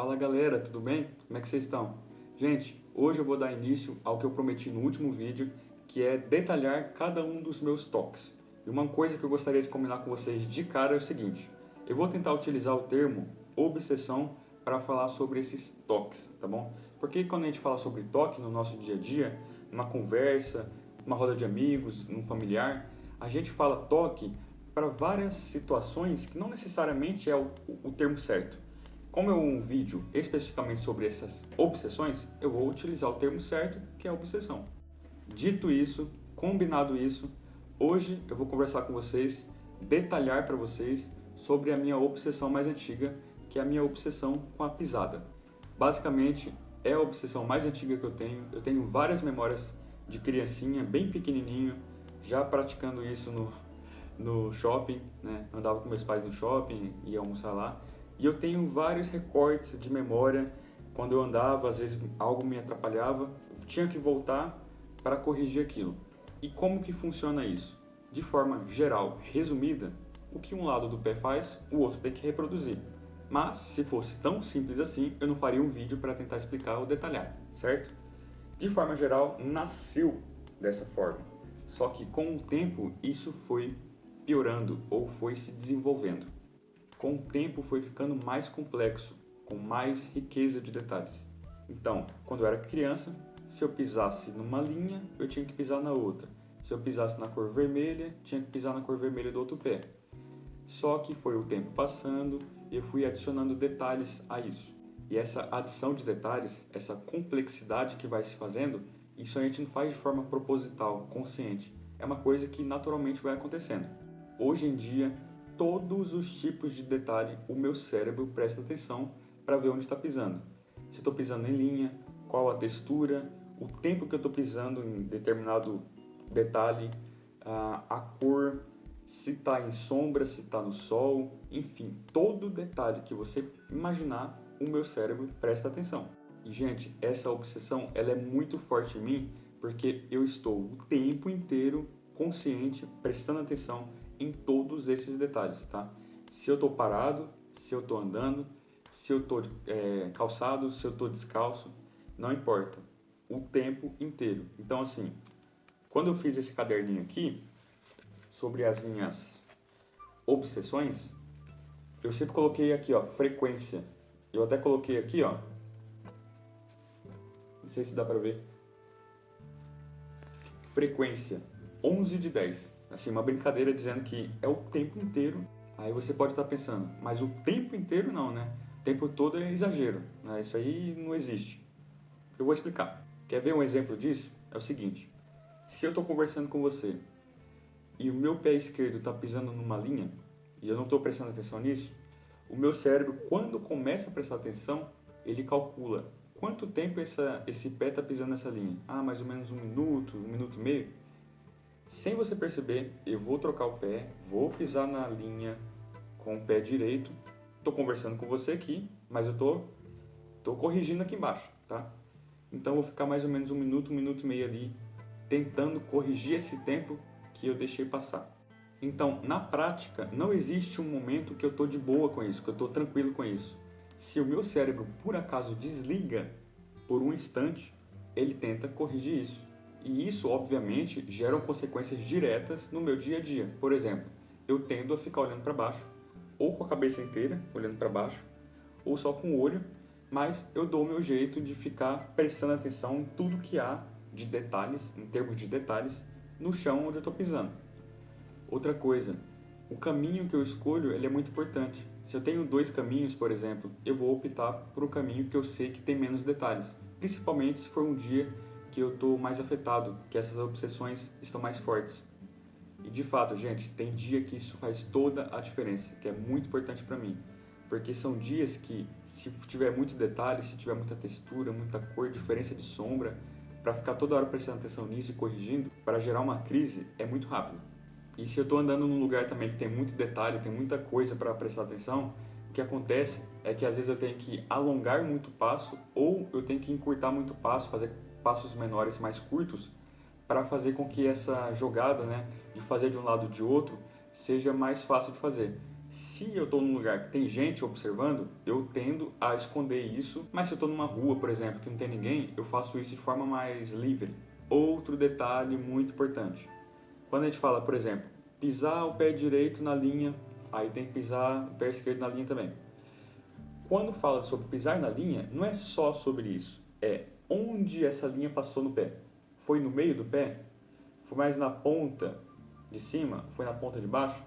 Fala galera, tudo bem? Como é que vocês estão? Gente, hoje eu vou dar início ao que eu prometi no último vídeo, que é detalhar cada um dos meus toques. E uma coisa que eu gostaria de combinar com vocês de cara é o seguinte: eu vou tentar utilizar o termo obsessão para falar sobre esses toques, tá bom? Porque quando a gente fala sobre toque no nosso dia a dia, numa conversa, numa roda de amigos, num familiar, a gente fala toque para várias situações que não necessariamente é o termo certo. Como é um vídeo especificamente sobre essas obsessões, eu vou utilizar o termo certo, que é obsessão. Dito isso, combinado isso, hoje eu vou conversar com vocês, detalhar para vocês sobre a minha obsessão mais antiga, que é a minha obsessão com a pisada. Basicamente, é a obsessão mais antiga que eu tenho. Eu tenho várias memórias de criancinha, bem pequenininho, já praticando isso no shopping, né? Andava com meus pais no shopping, ia almoçar lá. E eu tenho vários recortes de memória. Quando eu andava, às vezes algo me atrapalhava, eu tinha que voltar para corrigir aquilo. E como que funciona isso? De forma geral, resumida, o que um lado do pé faz, o outro tem que reproduzir. Mas, se fosse tão simples assim, eu não faria um vídeo para tentar explicar ou detalhar, certo? De forma geral, nasceu dessa forma. Só que com o tempo, isso foi piorando ou foi se desenvolvendo. Com o tempo foi ficando mais complexo, com mais riqueza de detalhes. Então, quando eu era criança, se eu pisasse numa linha, eu tinha que pisar na outra. Se eu pisasse na cor vermelha, tinha que pisar na cor vermelha do outro pé. Só que foi o tempo passando e eu fui adicionando detalhes a isso. E essa adição de detalhes, essa complexidade que vai se fazendo, isso a gente não faz de forma proposital, consciente. É uma coisa que naturalmente vai acontecendo. Hoje em dia, todos os tipos de detalhe, o meu cérebro presta atenção para ver onde está pisando. Se eu estou pisando em linha, qual a textura, o tempo que eu estou pisando em determinado detalhe, a cor, se está em sombra, se está no sol, enfim, todo detalhe que você imaginar, o meu cérebro presta atenção. E gente, essa obsessão ela é muito forte em mim porque eu estou o tempo inteiro consciente, prestando atenção em todos esses detalhes, tá? Se eu estou parado, se eu estou andando, se eu estou calçado, se eu estou descalço, não importa, o tempo inteiro. Então assim, quando eu fiz esse caderninho aqui, sobre as minhas obsessões, eu sempre coloquei aqui, ó, frequência. Eu até coloquei aqui, ó, não sei se dá pra ver, frequência 11 de 10. Assim, uma brincadeira dizendo que é o tempo inteiro. Aí você pode estar pensando, mas o tempo inteiro não, né? O tempo todo é exagero, né? Isso aí não existe. Eu vou explicar. Quer ver um exemplo disso? É o seguinte, se eu estou conversando com você e o meu pé esquerdo está pisando numa linha e eu não estou prestando atenção nisso, o meu cérebro, quando começa a prestar atenção, ele calcula quanto tempo esse pé está pisando nessa linha. Ah, mais ou menos um minuto e meio. Sem você perceber, eu vou trocar o pé, vou pisar na linha com o pé direito. Estou conversando com você aqui, mas eu tô corrigindo aqui embaixo, tá? Então eu vou ficar mais ou menos um minuto e meio ali, tentando corrigir esse tempo que eu deixei passar. Então, na prática, não existe um momento que eu estou de boa com isso, que eu estou tranquilo com isso. Se o meu cérebro, por acaso, desliga por um instante, ele tenta corrigir isso. E isso, obviamente, gera consequências diretas no meu dia a dia. Por exemplo, eu tendo a ficar olhando para baixo, ou com a cabeça inteira olhando para baixo, ou só com o olho, mas eu dou o meu jeito de ficar prestando atenção em tudo que há de detalhes, em termos de detalhes, no chão onde eu estou pisando. Outra coisa, o caminho que eu escolho ele é muito importante. Se eu tenho dois caminhos, por exemplo, eu vou optar por um caminho que eu sei que tem menos detalhes, principalmente se for um dia que eu estou mais afetado, que essas obsessões estão mais fortes. E de fato, gente, tem dia que isso faz toda a diferença, que é muito importante para mim. Porque são dias que, se tiver muito detalhe, se tiver muita textura, muita cor, diferença de sombra, para ficar toda hora prestando atenção nisso e corrigindo, para gerar uma crise, é muito rápido. E se eu estou andando num lugar também que tem muito detalhe, tem muita coisa para prestar atenção, o que acontece é que às vezes eu tenho que alongar muito o passo ou eu tenho que encurtar muito o passo, fazer passos menores mais curtos para fazer com que essa jogada, né, de fazer de um lado ou de outro, seja mais fácil de fazer. Se eu estou num lugar que tem gente observando, eu tendo a esconder isso, mas se eu estou numa rua, por exemplo, que não tem ninguém, eu faço isso de forma mais livre. Outro detalhe muito importante. Quando a gente fala, por exemplo, pisar o pé direito na linha, aí tem que pisar o pé esquerdo na linha também. Quando fala sobre pisar na linha, não é só sobre isso. É onde essa linha passou no pé. Foi no meio do pé? Foi mais na ponta de cima? Foi na ponta de baixo?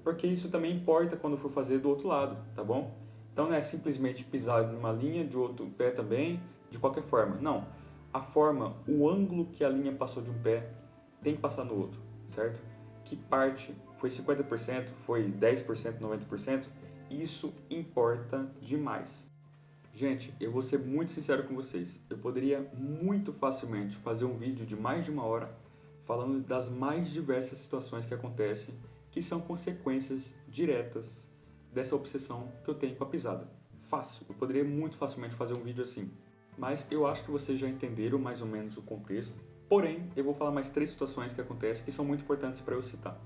Porque isso também importa quando for fazer do outro lado, tá bom? Então não é simplesmente pisar numa linha, de outro pé também, de qualquer forma. Não. A forma, o ângulo que a linha passou de um pé tem que passar no outro, certo? Que parte, foi 50%, foi 10%, 90%, isso importa demais. Gente, eu vou ser muito sincero com vocês. Eu poderia muito facilmente fazer um vídeo de mais de 1 hora falando das mais diversas situações que acontecem, que são consequências diretas dessa obsessão que eu tenho com a pisada. Fácil, eu poderia muito facilmente fazer um vídeo assim. Mas eu acho que vocês já entenderam mais ou menos o contexto. Porém, eu vou falar mais 3 situações que acontecem que são muito importantes para eu citar.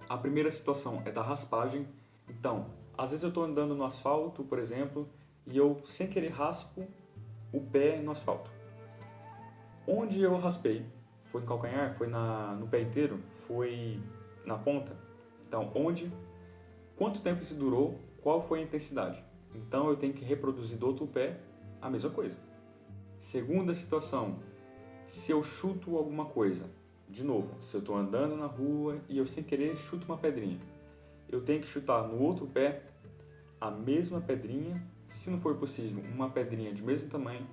A primeira situação é da raspagem. Então, às vezes eu estou andando no asfalto, por exemplo, e eu sem querer raspo o pé no asfalto. Onde eu raspei? Foi no calcanhar? Foi no pé inteiro? Foi na ponta? Então, onde? Quanto tempo isso durou? Qual foi a intensidade? Então eu tenho que reproduzir do outro pé a mesma coisa. Segunda situação, se eu chuto alguma coisa, de novo, se eu estou andando na rua e eu sem querer chuto uma pedrinha, eu tenho que chutar no outro pé a mesma pedrinha, se não for possível, uma pedrinha de mesmo tamanho,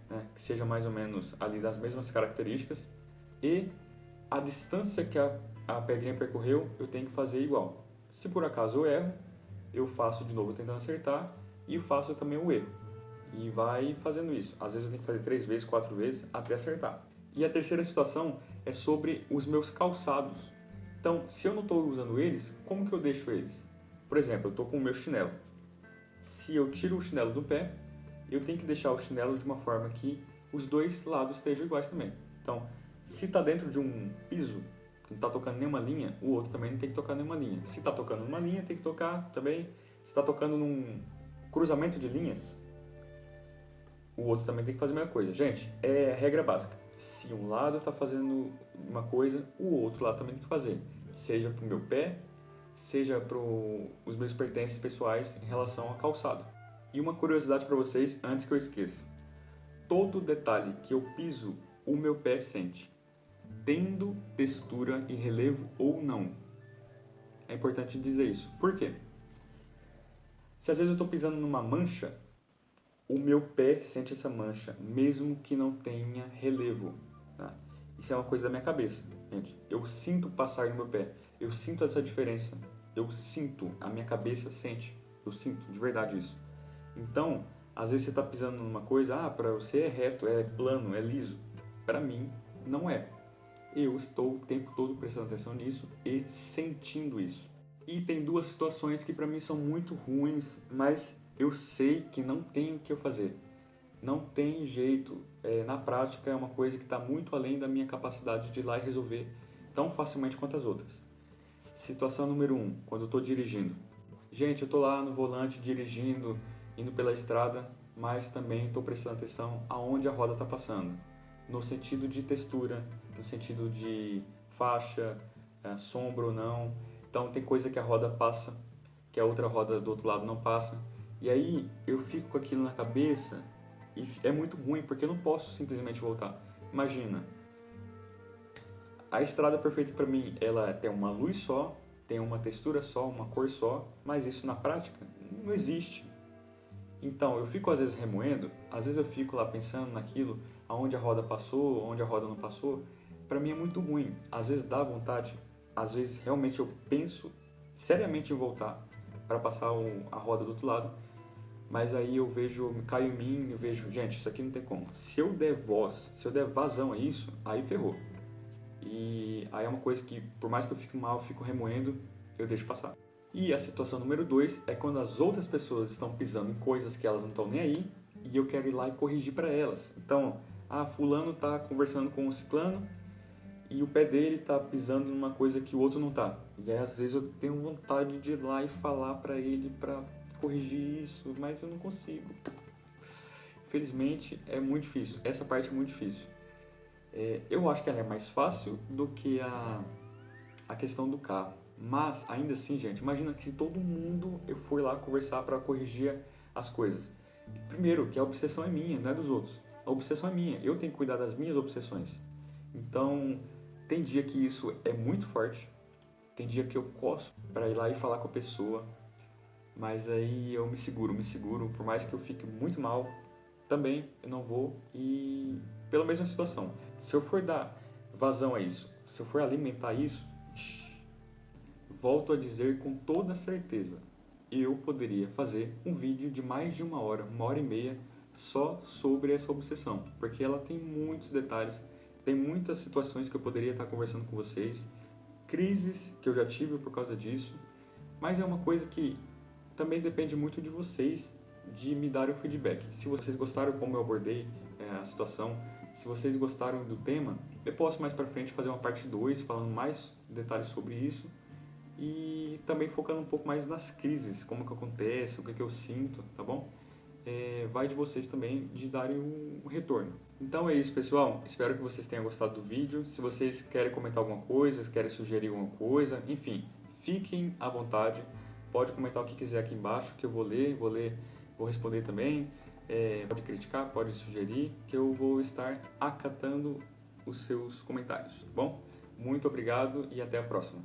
né, que seja mais ou menos ali das mesmas características, e a distância que a pedrinha percorreu, eu tenho que fazer igual. Se por acaso eu erro, eu faço de novo tentando acertar e faço também o erro. E vai fazendo isso. Às vezes eu tenho que fazer 3 vezes, 4 vezes até acertar. E a terceira situação é sobre os meus calçados. Então, se eu não estou usando eles, como que eu deixo eles? Por exemplo, eu estou com o meu chinelo. Se eu tiro o chinelo do pé, eu tenho que deixar o chinelo de uma forma que os dois lados estejam iguais também. Então, se está dentro de um piso, que não está tocando nenhuma linha, o outro também não tem que tocar nenhuma linha. Se está tocando numa linha, tem que tocar também. Se está tocando num cruzamento de linhas, o outro também tem que fazer a mesma coisa. Gente, é a regra básica. Se um lado está fazendo uma coisa, o outro lado também tem que fazer. Seja para o meu pé, seja para os meus pertences pessoais em relação ao calçado. E uma curiosidade para vocês, antes que eu esqueça. Todo detalhe que eu piso, o meu pé sente. Tendo textura e relevo ou não. É importante dizer isso. Por quê? Se às vezes eu estou pisando numa mancha, o meu pé sente essa mancha, mesmo que não tenha relevo. Tá? Isso é uma coisa da minha cabeça, gente. Eu sinto passar no meu pé. Eu sinto essa diferença. Eu sinto, a minha cabeça sente. Eu sinto, de verdade isso. Então, às vezes você está pisando numa coisa, para você é reto, é plano, é liso. Para mim, não é. Eu estou o tempo todo prestando atenção nisso e sentindo isso. E tem 2 situações que para mim são muito ruins, mas eu sei que não tem o que eu fazer. Não tem jeito. Na prática é uma coisa que está muito além da minha capacidade de ir lá e resolver tão facilmente quanto as outras. Situação número 1, quando eu estou dirigindo. Gente, eu estou lá no volante dirigindo, indo pela estrada, mas também estou prestando atenção aonde a roda está passando. No sentido de textura, no sentido de faixa, sombra ou não. Então tem coisa que a roda passa, que a outra roda do outro lado não passa. E aí eu fico com aquilo na cabeça e é muito ruim, porque eu não posso simplesmente voltar. Imagina, a estrada perfeita para mim, ela tem uma luz só, tem uma textura só, uma cor só, mas isso na prática não existe. Então, eu fico às vezes remoendo, às vezes eu fico lá pensando naquilo, aonde a roda passou, onde a roda não passou. Para mim é muito ruim. Às vezes dá vontade, às vezes realmente eu penso seriamente em voltar para passar a roda do outro lado, mas aí eu vejo, caio em mim, eu vejo, gente, isso aqui não tem como. Se eu der voz, se eu der vazão a isso, aí ferrou. E aí é uma coisa que, por mais que eu fique mal, eu fico remoendo, eu deixo passar. E a situação número 2 é quando as outras pessoas estão pisando em coisas que elas não estão nem aí e eu quero ir lá e corrigir para elas. Então, fulano está conversando com o ciclano e o pé dele tá pisando numa coisa que o outro não tá. E aí às vezes eu tenho vontade de ir lá e falar pra ele pra corrigir isso, mas eu não consigo. Infelizmente é muito difícil, essa parte é muito difícil. Eu acho que ela é mais fácil do que a questão do carro. Mas, ainda assim, gente, imagina que se todo mundo eu for lá conversar para corrigir as coisas. Primeiro, que a obsessão é minha, não é dos outros. A obsessão é minha, eu tenho que cuidar das minhas obsessões. Então, tem dia que isso é muito forte, tem dia que eu coço para ir lá e falar com a pessoa, mas aí eu me seguro, por mais que eu fique muito mal, também eu não vou e pela mesma situação. Se eu for dar vazão a isso, se eu for alimentar isso, volto a dizer com toda certeza, eu poderia fazer um vídeo de mais de 1 hora e meia, só sobre essa obsessão, porque ela tem muitos detalhes, tem muitas situações que eu poderia estar conversando com vocês, crises que eu já tive por causa disso, mas é uma coisa que também depende muito de vocês de me darem o feedback. Se vocês gostaram como eu abordei a situação, se vocês gostaram do tema, eu posso mais para frente fazer uma parte 2 falando mais detalhes sobre isso e também focando um pouco mais nas crises, como que acontece, o que eu sinto, tá bom? Vai de vocês também de darem um retorno. Então é isso, pessoal. Espero que vocês tenham gostado do vídeo. Se vocês querem comentar alguma coisa, querem sugerir alguma coisa, enfim, fiquem à vontade. Pode comentar o que quiser aqui embaixo, que eu vou ler, vou responder também. Pode criticar, pode sugerir, que eu vou estar acatando os seus comentários, tá bom? Muito obrigado e até a próxima.